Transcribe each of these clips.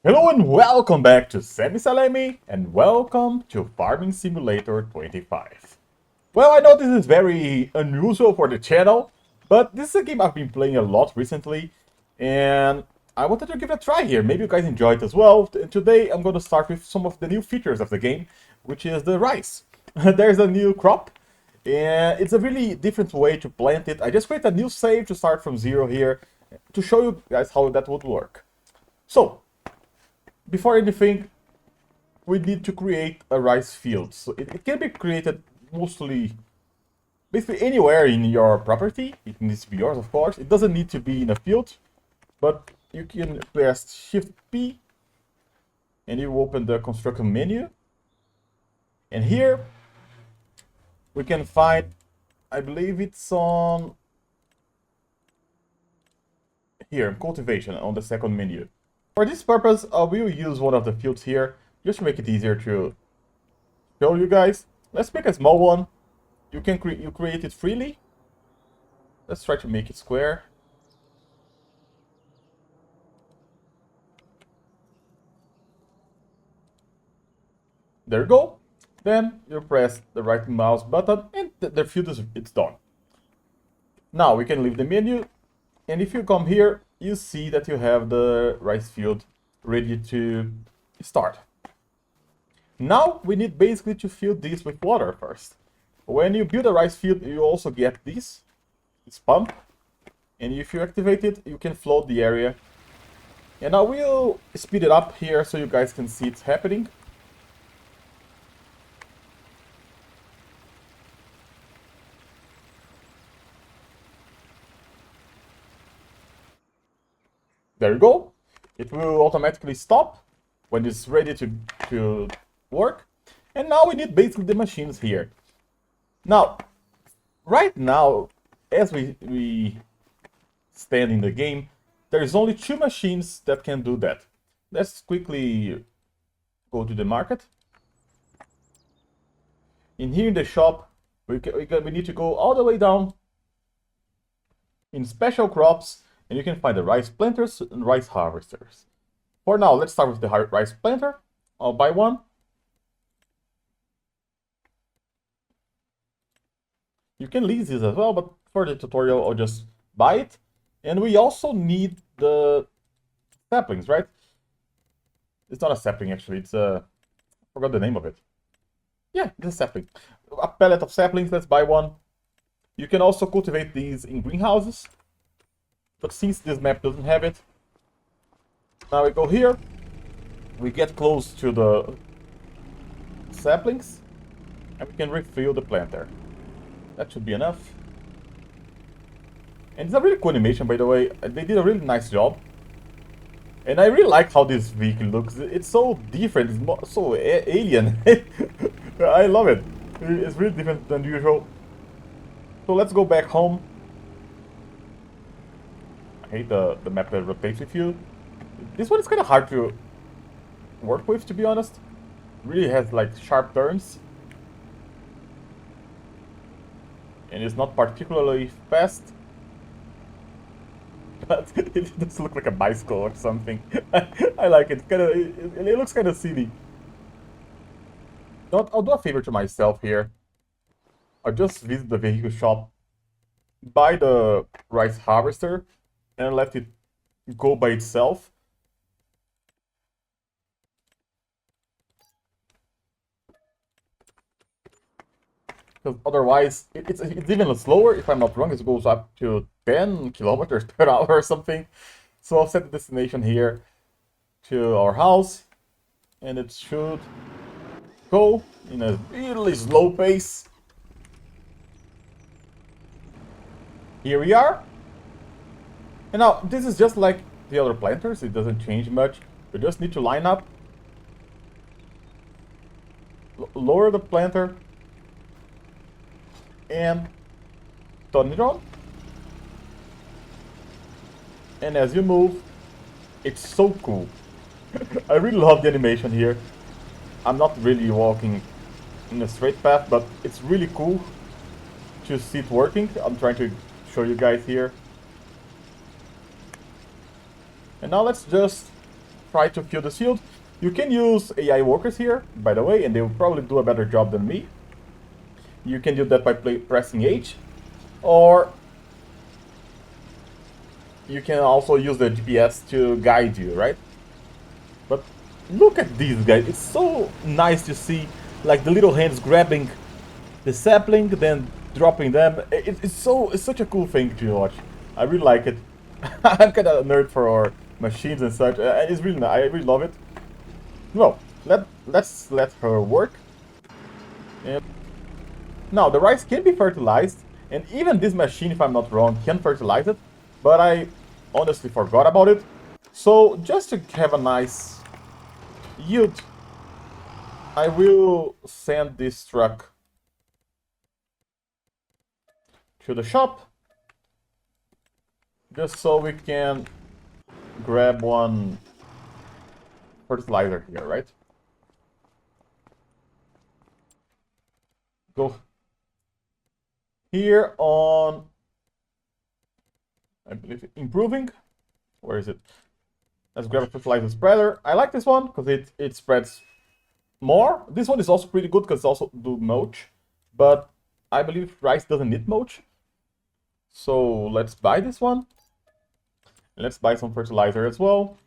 Hello and welcome back to Semi Salemi and welcome to Farming Simulator 25. Well, I know this is very unusual for the channel, but this is a game I've been playing a lot recently and I wanted to give it a try here. Maybe you guys enjoy it as well. And today I'm going to start with some of the new features of the game, which is the rice. There's a new crop and it's a really different way to plant it. I just created a new save to start from zero here to show you guys how that would work. So, before anything, we need to create a rice field. So it can be created basically anywhere in your property. It needs to be yours, of course. It doesn't need to be in a field, but you can press Shift P and you open the construction menu. And here we can find, I believe it's on here, cultivation on the second menu. For this purpose, we'll use one of the fields here, just to make it easier to show you guys. Let's make a small one. You can create it freely. Let's try to make it square. There you go. Then you press the right mouse button and the field it's done. Now we can leave the menu, and if you come here, you see that you have the rice field ready to start. Now we need basically to fill this with water first. When you build a rice field, you also get this pump, and if you activate it, you can flood the area. And I will speed it up here so you guys can see it's happening. There you go. It will automatically stop when it's ready to work. And now we need basically the machines here. Now, right now, as we stand in the game, there's only 2 machines that can do that. Let's quickly go to the market. In here in the shop, we need to go all the way down in special crops, and you can find the rice planters and rice harvesters. For now, let's start with the rice planter. I'll buy one. You can lease this as well, but for the tutorial, I'll just buy it. And we also need the saplings, right? It's not a sapling, actually. It's I forgot the name of it. Yeah, it's a sapling. A pallet of saplings, let's buy one. You can also cultivate these in greenhouses. But since this map doesn't have it, now we go here, we get close to the saplings, and we can refill the planter. That should be enough. And it's a really cool animation, by the way. They did a really nice job. And I really like how this vehicle looks. It's so different, it's so alien. I love it. It's really different than usual. So let's go back home. I hate the map that rotates with you. This one is kind of hard to work with, to be honest. Really has like sharp turns. And it's not particularly fast. But it does look like a bicycle or something. I like it. It looks kind of silly. I'll do a favor to myself here. I'll just visit the vehicle shop, buy the rice harvester, and let it go by itself. Because otherwise, it's even slower. If I'm not wrong, it goes up to 10 kilometers per hour or something. So I'll set the destination here to our house, and it should go in a really slow pace. Here we are. And now, this is just like the other planters. It doesn't change much. We just need to line up, lower the planter, and turn it on. And as you move, it's so cool. I really love the animation here. I'm not really walking in a straight path, but it's really cool to see it working. I'm trying to show you guys here. And now let's just try to fill this field. You can use AI workers here, by the way, and they will probably do a better job than me. You can do that by pressing H, or you can also use the GPS to guide you, right? But look at these guys. It's so nice to see, like, the little hands grabbing the sapling, then dropping them. It's such a cool thing to watch. I really like it. I'm kind of a nerd for machines and such. It's really nice. I really love it. Well, let's let her work. And now the rice can be fertilized, and even this machine, if I'm not wrong, can fertilize it. But I honestly forgot about it. So just to have a nice yield, I will send this truck to the shop, just so we can grab one fertilizer here, right? Go here on, I believe, improving. Where is it? Let's grab a fertilizer spreader. I like this one because it spreads more. This one is also pretty good because it also do mulch, but I believe rice doesn't need mulch. So let's buy this one. Let's buy some fertilizer as well.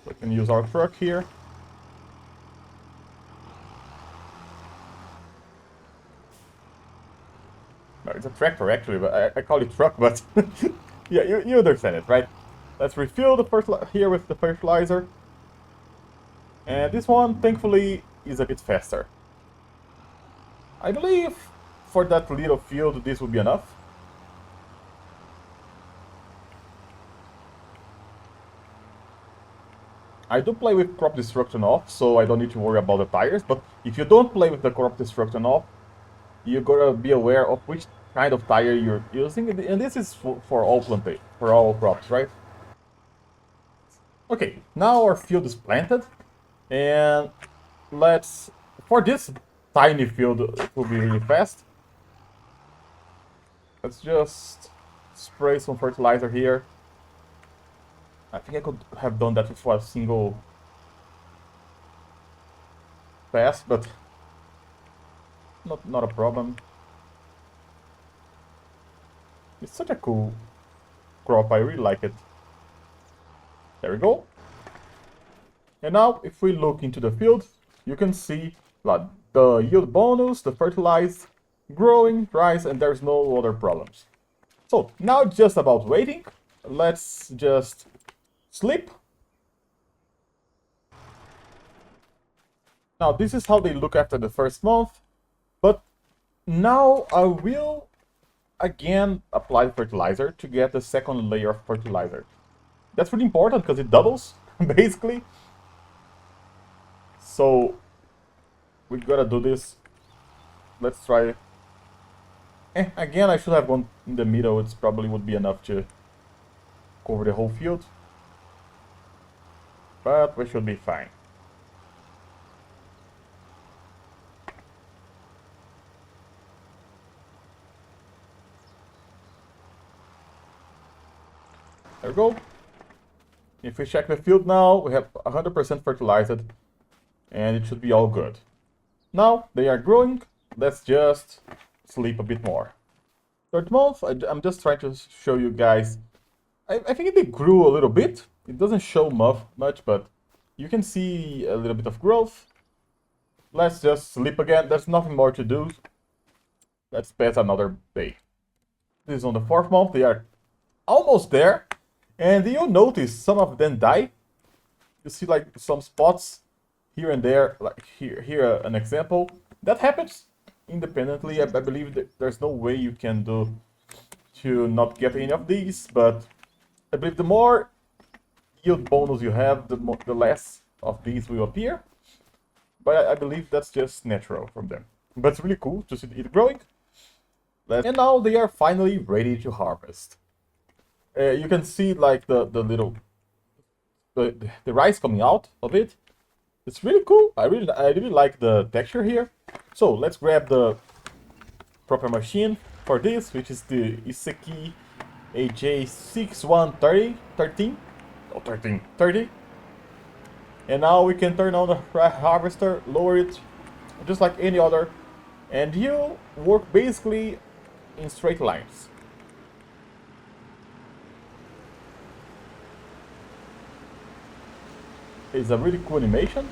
We can use our truck here. No, it's a tractor actually, but I call it truck, but yeah, you understand it, right? Let's refill the fertilizer here with the fertilizer. And this one, thankfully, is a bit faster. I believe for that little field, this will be enough. I do play with crop destruction off, so I don't need to worry about the tires. But if you don't play with the crop destruction off, you gotta be aware of which kind of tire you're using. And this is for all for all crops, right? Okay, now our field is planted. And let's, for this tiny field, it will be really fast. Let's just spray some fertilizer here. I think I could have done that for a single pass, but not a problem. It's such a cool crop, I really like it. There we go. And now, if we look into the field, you can see like, the yield bonus, the fertilized, growing, rice, and there's no other problems. So, now it's just about waiting. Let's just sleep. Now, this is how they look after the first month. But now I will again apply fertilizer to get the second layer of fertilizer. That's really important because it doubles, basically. So we gotta do this. Let's try. Again, I should have gone in the middle. It probably would be enough to cover the whole field. But we should be fine. There we go. If we check the field now, we have 100% fertilized. And it should be all good. Now, they are growing. Let's just sleep a bit more. Third month, I'm just trying to show you guys. I think they grew a little bit. It doesn't show much, but you can see a little bit of growth. Let's just sleep again. There's nothing more to do. Let's pass another day. This is on the 4th month. They are almost there. And you'll notice some of them die. You see like some spots here and there, like here an example. That happens independently. I believe that there's no way you can do to not get any of these, but I believe the more yield bonus you have, the less of these will appear. But I believe that's just natural from them. But it's really cool to see it growing. And now they are finally ready to harvest. You can see like the rice coming out of it. It's really cool. I really like the texture here. So let's grab the proper machine for this, which is the Iseki AJ6130, 13, oh 1330. And now we can turn on the harvester, lower it, just like any other, and you work basically in straight lines. It's a really cool animation.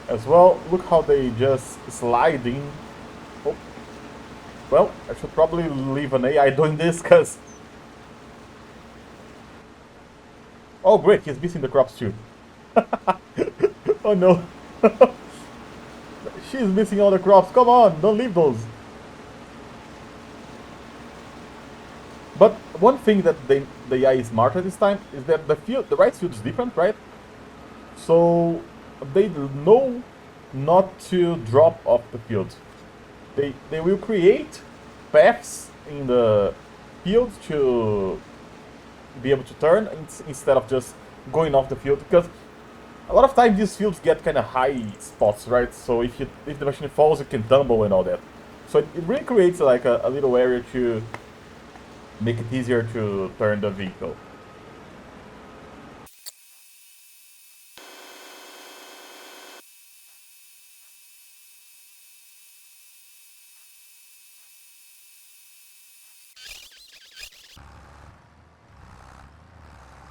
As well, look how they just slide in. Oh. Well, I should probably leave an AI doing this, because... Oh great, he's missing the crops too. Oh no. She's missing all the crops, come on, don't leave those. But one thing that the AI is smarter this time is that the rice field is different, right? So they know not to drop off the field. They will create paths in the field to be able to turn instead of just going off the field, because a lot of times these fields get kind of high spots, right? So if the machine falls, it can tumble and all that. So it really creates like a little area to make it easier to turn the vehicle.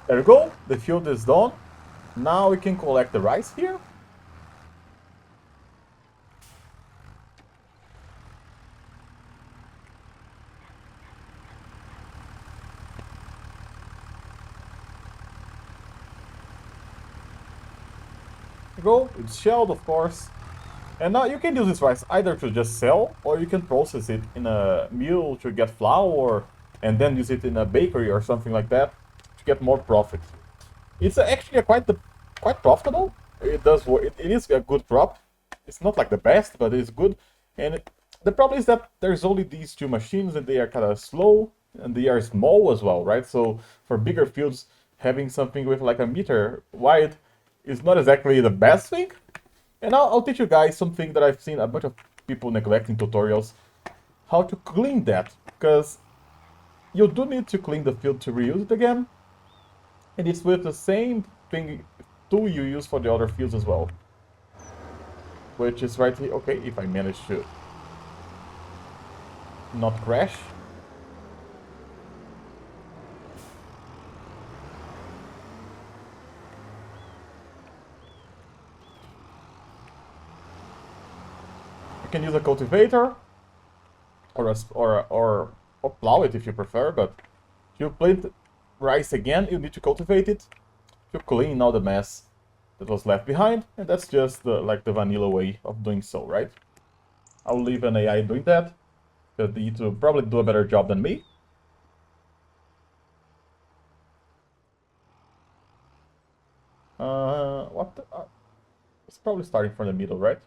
There we go, the field is done. Now we can collect the rice here. There we go, it's shelled of course. And now you can use this rice either to just sell, or you can process it in a mill to get flour, and then use it in a bakery or something like that to get more profit. It's actually quite profitable. It does work. It is a good crop. It's not like the best, but it's good. And the problem is that there's only these two machines, and they are kind of slow, and they are small as well, right? So for bigger fields, having something with like a meter wide is not exactly the best thing. And I'll teach you guys something that I've seen a bunch of people neglecting tutorials, how to clean that, because you do need to clean the field to reuse it again, and it's with the same tool you use for the other fields as well, which is right here. Okay, if I manage to not crash. You can use a cultivator or plow it if you prefer, but if you plant rice again, you need to cultivate it to clean all the mess that was left behind, and that's just like the vanilla way of doing so, right? I'll leave an AI doing that, because they need to probably do a better job than me. It's probably starting from the middle, right?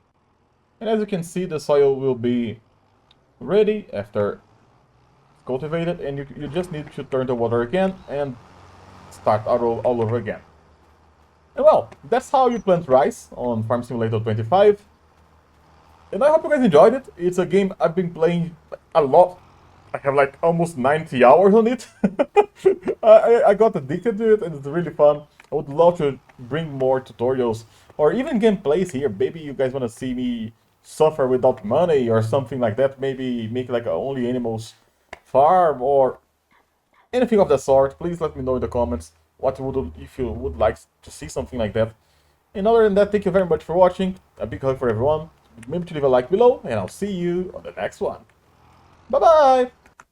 And as you can see, the soil will be ready after cultivated, and you just need to turn the water again and start all over again. And well, that's how you plant rice on Farm Simulator 25. And I hope you guys enjoyed it. It's a game I've been playing a lot. I have like almost 90 hours on it. I got addicted to it, and it's really fun. I would love to bring more tutorials or even gameplays here. Maybe you guys want to see me suffer without money or something like that. Maybe make like a only animals farm or anything of that sort. Please let me know in the comments what you would, if you would like to see something like that. And other than that, thank you very much for watching. A big hug for everyone. Remember to leave a like below, and I'll see you on the next one. Bye bye!